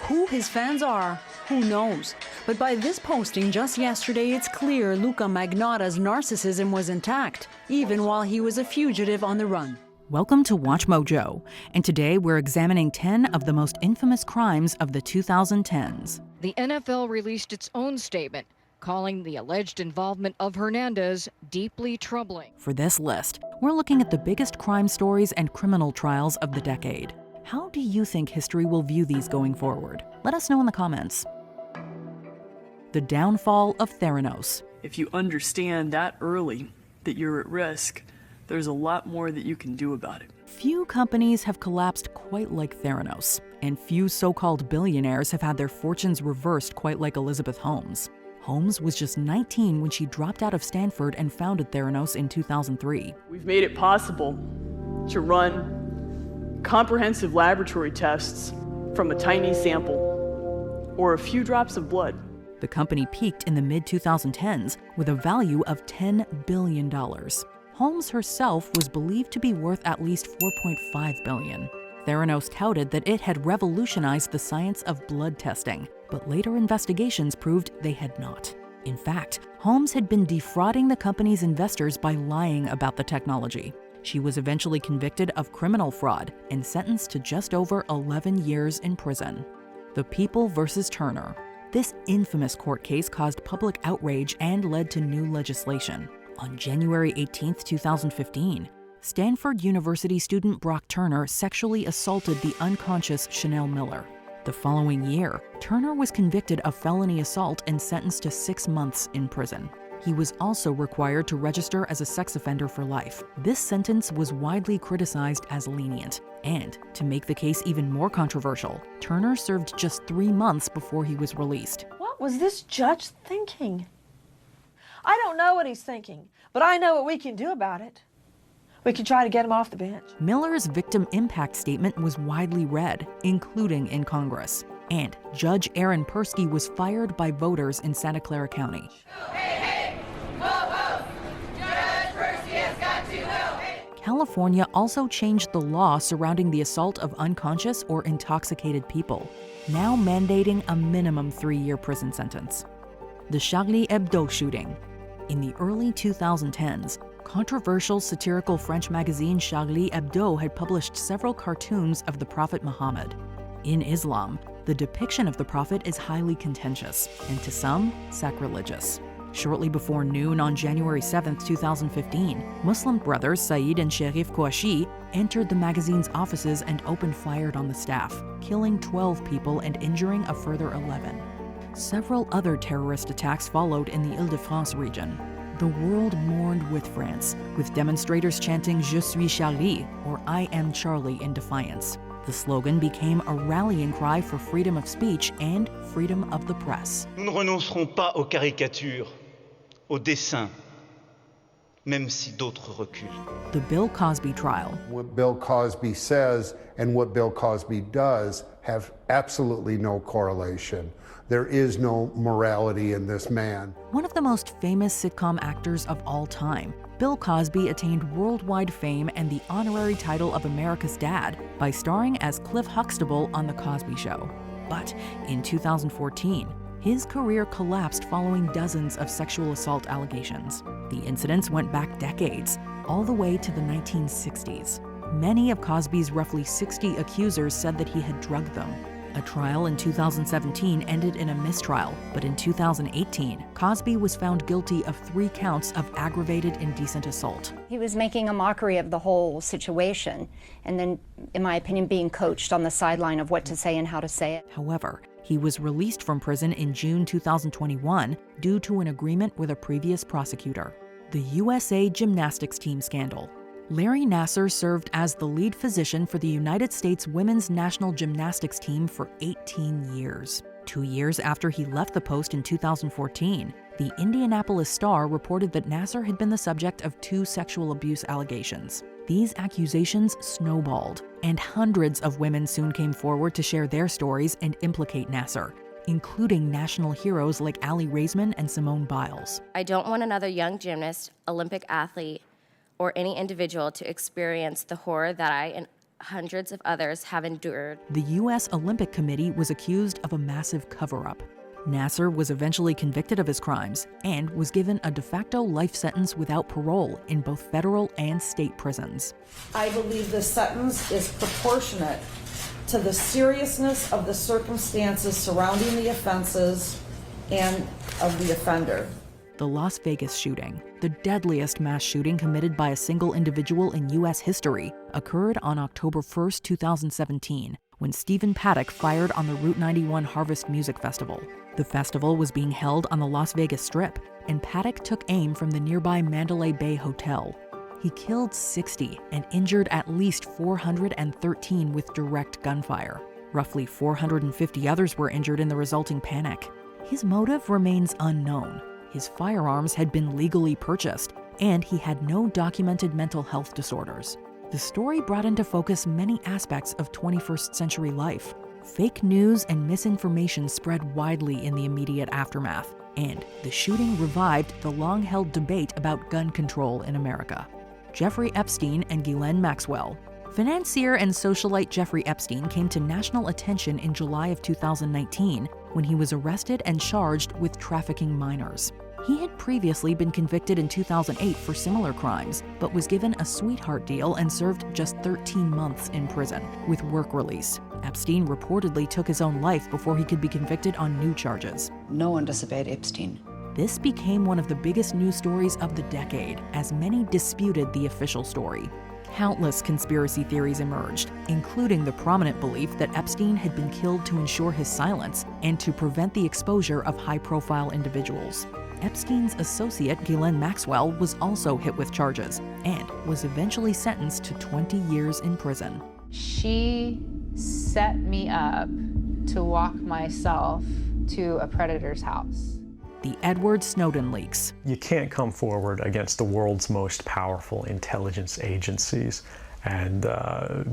Who his fans are, who knows? But by this posting just yesterday, it's clear Luca Magnotta's narcissism was intact, even while he was a fugitive on the run. Welcome to Watch Mojo, and today we're examining 10 of the most infamous crimes of the 2010s. The NFL released its own statement, calling the alleged involvement of Hernandez deeply troubling. For this list, we're looking at the biggest crime stories and criminal trials of the decade. How do you think history will view these going forward? Let us know in the comments. The Downfall of Theranos. If you understand that early that you're at risk, there's a lot more that you can do about it. Few companies have collapsed quite like Theranos, and few so-called billionaires have had their fortunes reversed quite like Elizabeth Holmes. Holmes was just 19 when she dropped out of Stanford and founded Theranos in 2003. We've made it possible to run comprehensive laboratory tests from a tiny sample or a few drops of blood. The company peaked in the mid-2010s with a value of $10 billion. Holmes herself was believed to be worth at least $4.5 billion. Theranos touted that it had revolutionized the science of blood testing, but later investigations proved they had not. In fact, Holmes had been defrauding the company's investors by lying about the technology. She was eventually convicted of criminal fraud and sentenced to just over 11 years in prison. The People versus Turner. This infamous court case caused public outrage and led to new legislation. On January 18, 2015, Stanford University student Brock Turner sexually assaulted the unconscious Chanel Miller. The following year, Turner was convicted of felony assault and sentenced to 6 months in prison. He was also required to register as a sex offender for life. This sentence was widely criticized as lenient. And, to make the case even more controversial, Turner served just 3 months before he was released. What was this judge thinking? I don't know what he's thinking, but I know what we can do about it. We can try to get him off the bench. Miller's victim impact statement was widely read, including in Congress. And Judge Aaron Persky was fired by voters in Santa Clara County. California also changed the law surrounding the assault of unconscious or intoxicated people, now mandating a minimum 3-year prison sentence. The Charlie Hebdo shooting. In the early 2010s, controversial satirical French magazine Charlie Hebdo had published several cartoons of the Prophet Muhammad. In Islam, the depiction of the Prophet is highly contentious, and to some, sacrilegious. Shortly before noon on January 7, 2015, Muslim brothers Saeed and Sherif Kouachi entered the magazine's offices and opened fire on the staff, killing 12 people and injuring a further 11. Several other terrorist attacks followed in the Île-de-France region. The world mourned with France, with demonstrators chanting "Je suis Charlie," or "I am Charlie," in defiance. The slogan became a rallying cry for freedom of speech and freedom of the press. Nous ne renoncerons pas aux caricatures, aux dessins, même si d'autres reculent. The Bill Cosby trial. What Bill Cosby says and what Bill Cosby does have absolutely no correlation. There is no morality in this man. One of the most famous sitcom actors of all time, Bill Cosby attained worldwide fame and the honorary title of America's Dad by starring as Cliff Huxtable on The Cosby Show. But in 2014, his career collapsed following dozens of sexual assault allegations. The incidents went back decades, all the way to the 1960s. Many of Cosby's roughly 60 accusers said that he had drugged them. A trial in 2017 ended in a mistrial, but in 2018, Cosby was found guilty of 3 counts of aggravated indecent assault. He was making a mockery of the whole situation, and then, in my opinion, being coached on the sideline of what to say and how to say it. However, he was released from prison in June 2021 due to an agreement with a previous prosecutor. The USA Gymnastics Team Scandal. Larry Nassar served as the lead physician for the United States women's national gymnastics team for 18 years. 2 years after he left the post in 2014, the Indianapolis Star reported that Nassar had been the subject of 2 sexual abuse allegations. These accusations snowballed, and hundreds of women soon came forward to share their stories and implicate Nassar, including national heroes like Aly Raisman and Simone Biles. I don't want another young gymnast, Olympic athlete, or any individual to experience the horror that I and hundreds of others have endured. The U.S. Olympic Committee was accused of a massive cover-up. Nasser was eventually convicted of his crimes and was given a de facto life sentence without parole in both federal and state prisons. I believe this sentence is proportionate to the seriousness of the circumstances surrounding the offenses and of the offender. The Las Vegas shooting, the deadliest mass shooting committed by a single individual in U.S. history, occurred on October 1, 2017, when Stephen Paddock fired on the Route 91 Harvest Music Festival. The festival was being held on the Las Vegas Strip, and Paddock took aim from the nearby Mandalay Bay Hotel. He killed 60 and injured at least 413 with direct gunfire. Roughly 450 others were injured in the resulting panic. His motive remains unknown. His firearms had been legally purchased, and he had no documented mental health disorders. The story brought into focus many aspects of 21st century life. Fake news and misinformation spread widely in the immediate aftermath, and the shooting revived the long-held debate about gun control in America. Jeffrey Epstein and Ghislaine Maxwell. Financier and socialite Jeffrey Epstein came to national attention in July of 2019 when he was arrested and charged with trafficking minors. He had previously been convicted in 2008 for similar crimes, but was given a sweetheart deal and served just 13 months in prison, with work release. Epstein reportedly took his own life before he could be convicted on new charges. No one disobeyed Epstein. This became one of the biggest news stories of the decade, as many disputed the official story. Countless conspiracy theories emerged, including the prominent belief that Epstein had been killed to ensure his silence and to prevent the exposure of high-profile individuals. Epstein's associate, Ghislaine Maxwell, was also hit with charges and was eventually sentenced to 20 years in prison. She set me up to walk myself to a predator's house. The Edward Snowden leaks. You can't come forward against the world's most powerful intelligence agencies and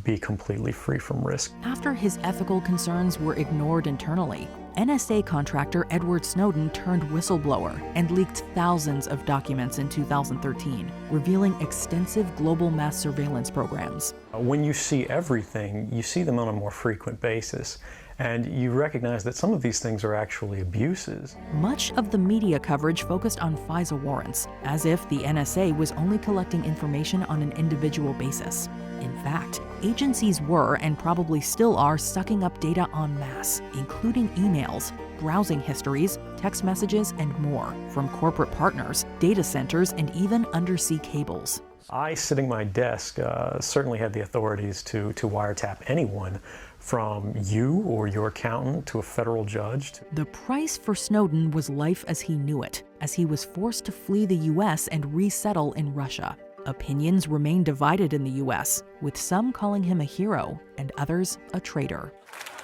be completely free from risk. After his ethical concerns were ignored internally, NSA contractor Edward Snowden turned whistleblower and leaked thousands of documents in 2013, revealing extensive global mass surveillance programs. When you see everything, you see them on a more frequent basis, and you recognize that some of these things are actually abuses. Much of the media coverage focused on FISA warrants, as if the NSA was only collecting information on an individual basis. In fact, agencies were, and probably still are, sucking up data en masse, including emails, browsing histories, text messages, and more, from corporate partners, data centers, and even undersea cables. I, sitting at my desk, certainly had the authorities to wiretap anyone, from you or your accountant to a federal judge. The price for Snowden was life as he knew it, as he was forced to flee the U.S. and resettle in Russia. Opinions remain divided in the U.S., with some calling him a hero and others a traitor.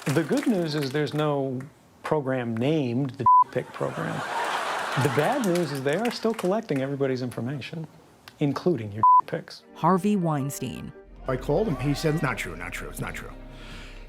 The good news is there's no program named the Pick program. The bad news is they are still collecting everybody's information, including your pics. Harvey Weinstein. I called him. He said, not true, not true, it's not true.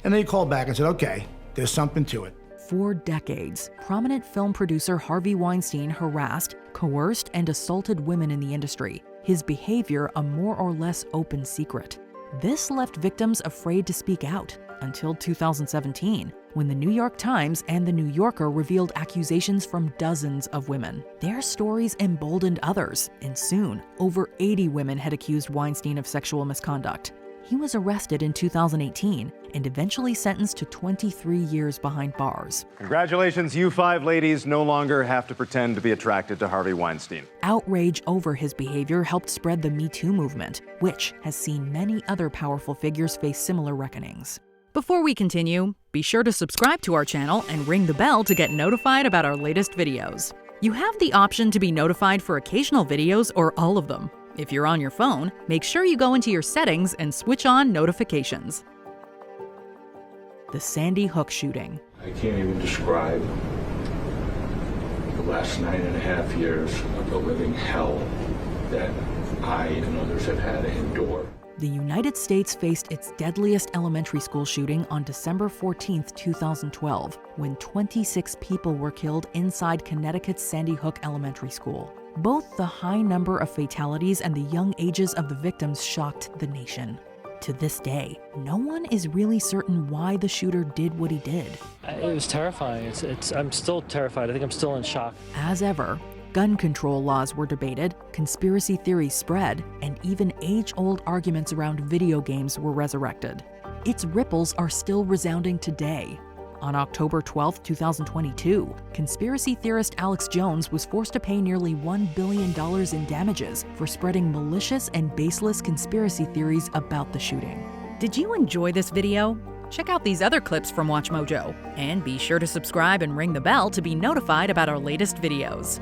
And then he called back and said, okay, there's something to it. For decades, prominent film producer Harvey Weinstein harassed, coerced, and assaulted women in the industry, his behavior a more or less open secret. This left victims afraid to speak out until 2017, when the New York Times and the New Yorker revealed accusations from dozens of women. Their stories emboldened others, and soon, over 80 women had accused Weinstein of sexual misconduct. He was arrested in 2018 and eventually sentenced to 23 years behind bars. Congratulations, you 5 ladies no longer have to pretend to be attracted to Harvey Weinstein. Outrage over his behavior helped spread the Me Too movement, which has seen many other powerful figures face similar reckonings. Before we continue, be sure to subscribe to our channel and ring the bell to get notified about our latest videos. You have the option to be notified for occasional videos or all of them. If you're on your phone, make sure you go into your settings and switch on notifications. The Sandy Hook shooting. I can't even describe the last 9.5 years of the living hell that I and others have had to endure. The United States faced its deadliest elementary school shooting on December 14, 2012, when 26 people were killed inside Connecticut's Sandy Hook Elementary School. Both the high number of fatalities and the young ages of the victims shocked the nation. To this day, no one is really certain why the shooter did what he did. It was terrifying. I'm still terrified. I think I'm still in shock. As ever, gun control laws were debated, conspiracy theories spread, and even age-old arguments around video games were resurrected. Its ripples are still resounding today. On October 12, 2022, conspiracy theorist Alex Jones was forced to pay nearly $1 billion in damages for spreading malicious and baseless conspiracy theories about the shooting. Did you enjoy this video? Check out these other clips from WatchMojo, and be sure to subscribe and ring the bell to be notified about our latest videos.